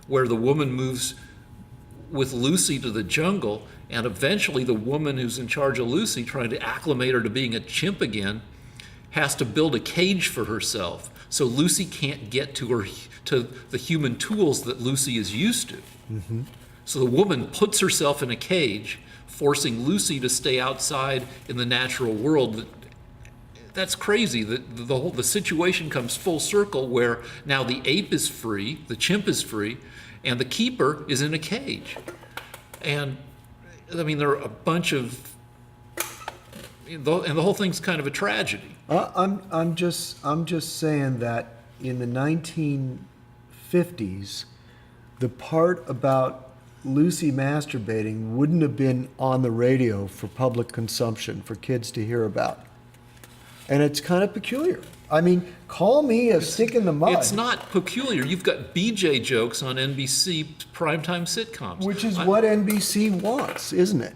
where the woman moves with Lucy to the jungle, and eventually the woman who's in charge of Lucy, trying to acclimate her to being a chimp again, has to build a cage for herself. So Lucy can't get to the human tools that Lucy is used to. Mm-hmm. So the woman puts herself in a cage, forcing Lucy to stay outside in the natural world. That's crazy. The situation comes full circle where now the ape is free, the chimp is free, and the keeper is in a cage. And I mean, there are a bunch of, and the whole thing's kind of a tragedy. I'm just saying that in the 1950s, the part about Lucy masturbating wouldn't have been on the radio for public consumption for kids to hear about. And it's kind of peculiar. I mean, call me a stick in the mud. It's not peculiar. You've got BJ jokes on NBC primetime sitcoms. Which is what NBC wants, isn't it?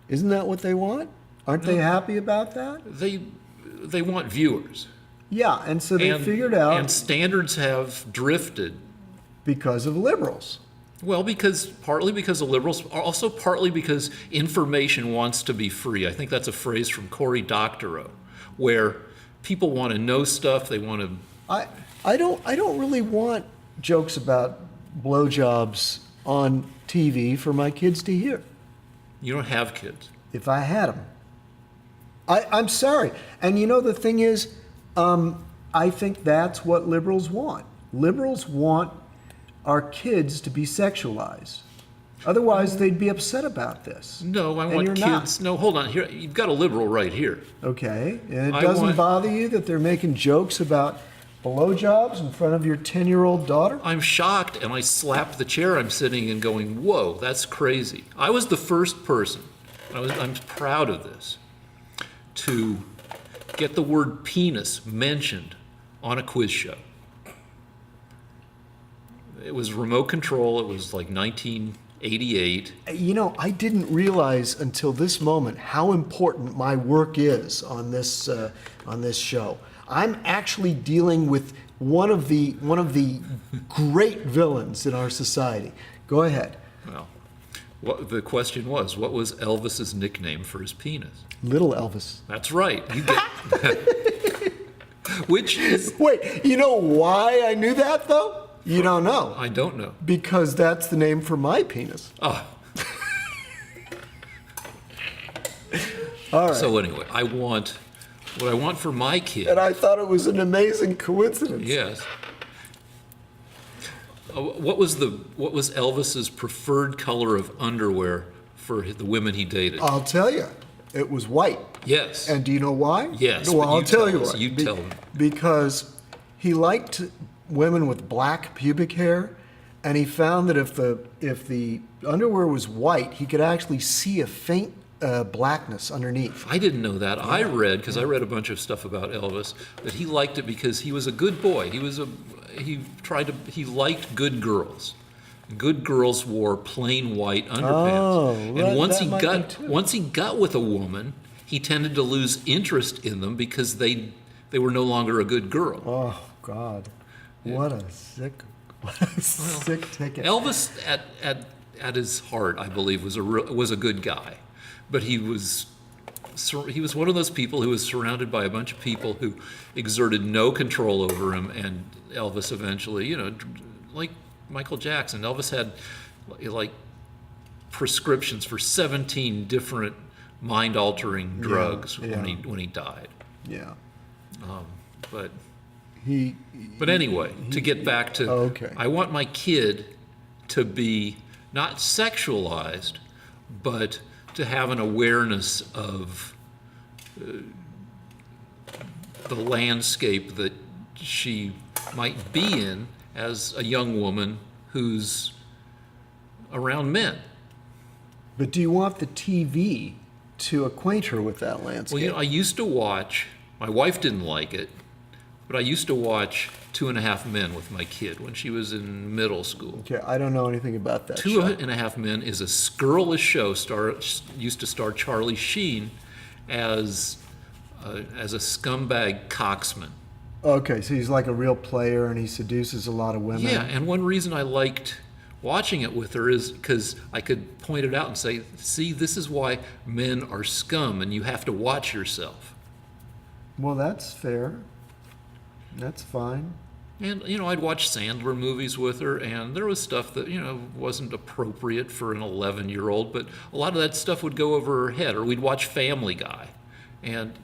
Isn't that what they want? Aren't they happy about that? They want viewers. Yeah, and so they figured out... And standards have drifted. Because of liberals. Well, partly because of liberals, also partly because information wants to be free. I think that's a phrase from Cory Doctorow, where people want to know stuff. They want to. I don't really want jokes about blowjobs on TV for my kids to hear. You don't have kids. If I had them, I'm sorry. And you know the thing is, I think that's what liberals want. Liberals want our kids to be sexualized. Otherwise, they'd be upset about this. No, I want kids. No, hold on. Here, you've got a liberal right here. Okay, and it doesn't bother you that they're making jokes about blowjobs in front of your 10-year-old daughter? I'm shocked, and I slap the chair I'm sitting in, going, "Whoa, that's crazy." I was the first person. I'm proud of this, to get the word penis mentioned on a quiz show. It was remote control. It was like 1988. You know, I didn't realize until this moment how important my work is on this show. I'm actually dealing with one of the great villains in our society. Go ahead. Well, the question was, what was Elvis's nickname for his penis? Little Elvis. That's right. You get which is... Wait, you know why I knew that, though? You don't know. I don't know. Because that's the name for my penis. Oh. All right. So anyway, what I want for my kid... And I thought it was an amazing coincidence. Yes. What was Elvis's preferred color of underwear for the women he dated? I'll tell you. It was white. Yes. And do you know why? Yes. Well, I'll tell you why. You tell me. Because he liked women with black pubic hair, and he found that if the underwear was white, he could actually see a faint blackness underneath. I didn't know that. I read, because I read a bunch of stuff about Elvis, that he liked it because he was a good boy. He liked good girls. Good girls wore plain white underpants. And once he got with a woman, he tended to lose interest in them because they were no longer a good girl. Oh God. What a sick ticket. Elvis, at his heart, I believe, was a good guy, but he was one of those people who was surrounded by a bunch of people who exerted no control over him, and Elvis eventually, like Michael Jackson, Elvis had like prescriptions for 17 different mind-altering drugs when he died. Yeah. But anyway, to get back to, I want my kid to be not sexualized, but to have an awareness of the landscape that she might be in as a young woman who's around men. But do you want the TV to acquaint her with that landscape? Well, I used to watch, my wife didn't like it, but I used to watch 2.5 Men with my kid when she was in middle school. Okay, I don't know anything about that show. 2.5 Men is a scurrilous show. Used to star Charlie Sheen as a scumbag coxman. Okay, so he's like a real player and he seduces a lot of women. Yeah, and one reason I liked watching it with her is because I could point it out and say, see, this is why men are scum and you have to watch yourself. Well, that's fair. That's fine. And, I'd watch Sandler movies with her, and there was stuff that, wasn't appropriate for an 11-year-old, but a lot of that stuff would go over her head. Or we'd watch Family Guy. And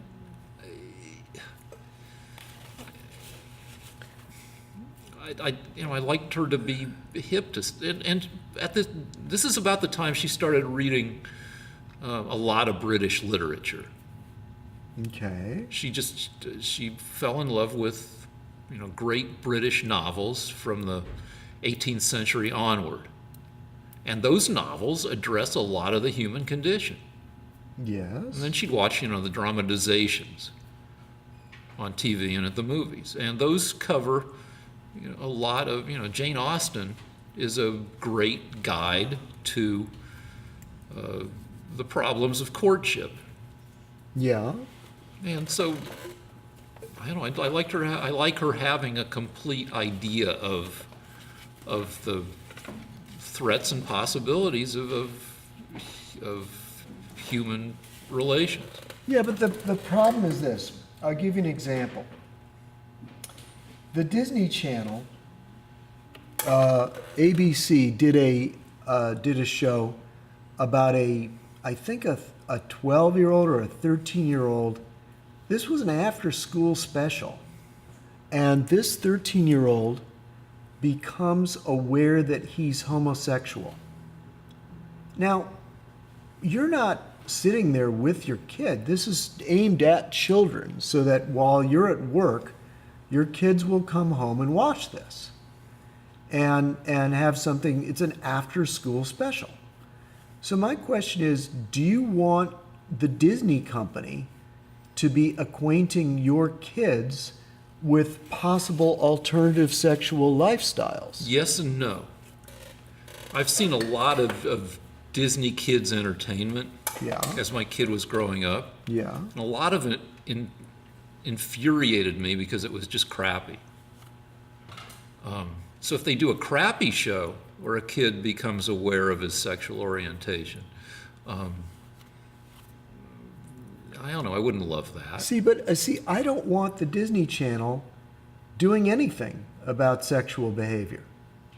I liked her to be hip to, and at this is about the time she started reading a lot of British literature. Okay. She fell in love with, great British novels from the 18th century onward. And those novels address a lot of the human condition. Yes. And then she'd watch, the dramatizations on TV and at the movies. And those cover, a lot of, Jane Austen is a great guide to the problems of courtship. Yeah. And so, I don't know, I like her having a complete idea of the threats and possibilities of human relations. Yeah, but the problem is this. I'll give you an example. The Disney Channel, ABC did a show about I think a 12-year-old or a 13-year-old. This was an after-school special, and this 13-year-old becomes aware that he's homosexual. Now, you're not sitting there with your kid. This is aimed at children, so that while you're at work, your kids will come home and watch this and have something. It's an after-school special. So my question is, do you want the Disney company to be acquainting your kids with possible alternative sexual lifestyles? Yes and no. I've seen a lot of Disney kids entertainment Yeah. as my kid was growing up. Yeah. And a lot of it infuriated me because it was just crappy. So if they do a crappy show where a kid becomes aware of his sexual orientation, I don't know, I wouldn't love that. See, I don't want the Disney Channel doing anything about sexual behavior.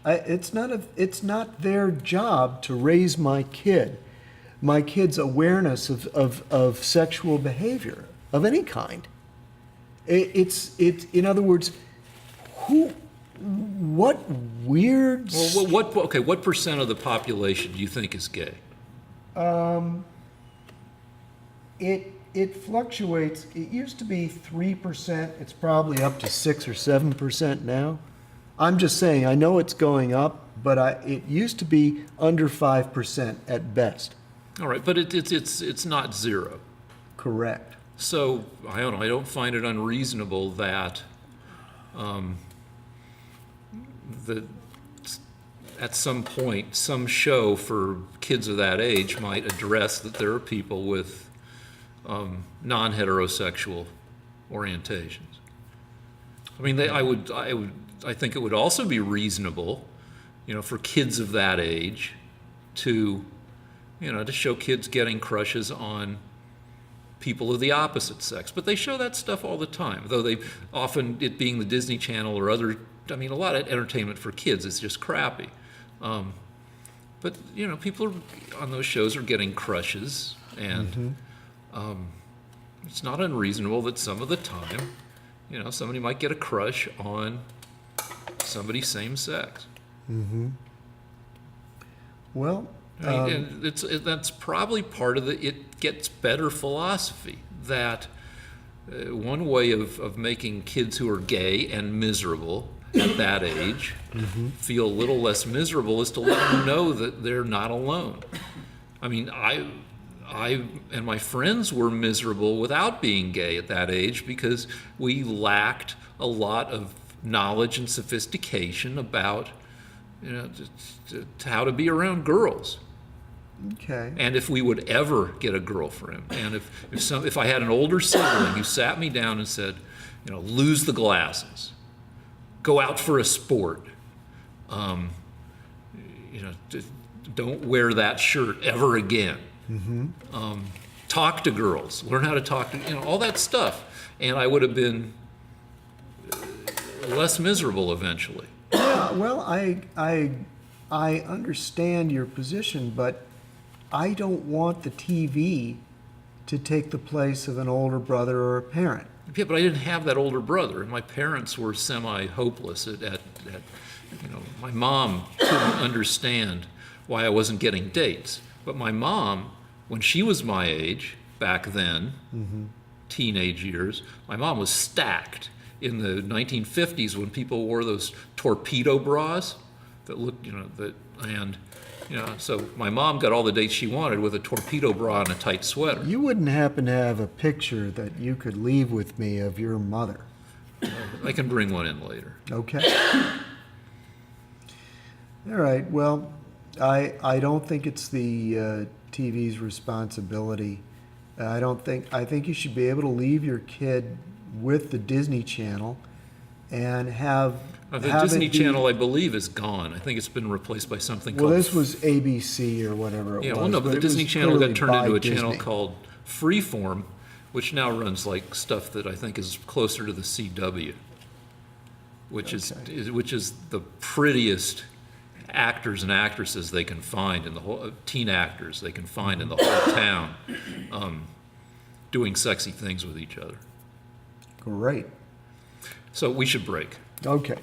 It's not their job to raise my kid's awareness of sexual behavior of any kind. It's in other words, what weird. Well, what percent of the population do you think is gay? It fluctuates. It used to be 3%. It's probably up to 6 or 7% now. I'm just saying, I know it's going up, but it used to be under 5% at best. All right, but it's not zero. Correct. So I don't know. I don't find it unreasonable that that at some point, some show for kids of that age might address that there are people with non-heterosexual orientations. I mean, I think it would also be reasonable, for kids of that age to show kids getting crushes on people of the opposite sex. But they show that stuff all the time, though they often, it being the Disney Channel or other, a lot of entertainment for kids is just crappy. But, people on those shows are getting crushes, and it's not unreasonable that some of the time, somebody might get a crush on somebody same sex. Mm-hmm. Well, and that's probably part of it gets better philosophy, that one way of making kids who are gay and miserable at that age feel a little less miserable is to let them know that they're not alone. I mean, I and my friends were miserable without being gay at that age because we lacked a lot of knowledge and sophistication about how to be around girls. okay. And if we would ever get a girlfriend, and if I had an older sibling who sat me down and said, lose the glasses, go out for a sport, don't wear that shirt ever again. Talk to girls, learn how to talk to, all that stuff. And I would have been less miserable eventually. Yeah, well, I understand your position, but I don't want the TV to take the place of an older brother or a parent. Yeah, but I didn't have that older brother, and my parents were semi-hopeless at my mom couldn't understand why I wasn't getting dates. But my mom, when she was my age, back then, teenage years, my mom was stacked. In the 1950s, when people wore those torpedo bras that looked, so my mom got all the dates she wanted with a torpedo bra and a tight sweater. You wouldn't happen to have a picture that you could leave with me of your mother? I can bring one in later. Okay. All right. Well, I don't think it's the TV's responsibility. I think you should be able to leave your kid with the Disney Channel and have The have Disney it be- Channel, I believe, is gone. I think it's been replaced by something Well, called. this was ABC or whatever it Yeah, was. well, no, but the it was Disney Channel clearly got turned by into a channel Disney. called Freeform, which now runs like stuff that I think is closer to the CW, which is the prettiest actors and actresses they can find in the whole teen actors they can find in the whole town, doing sexy things with each other. Great. So we should break. Okay.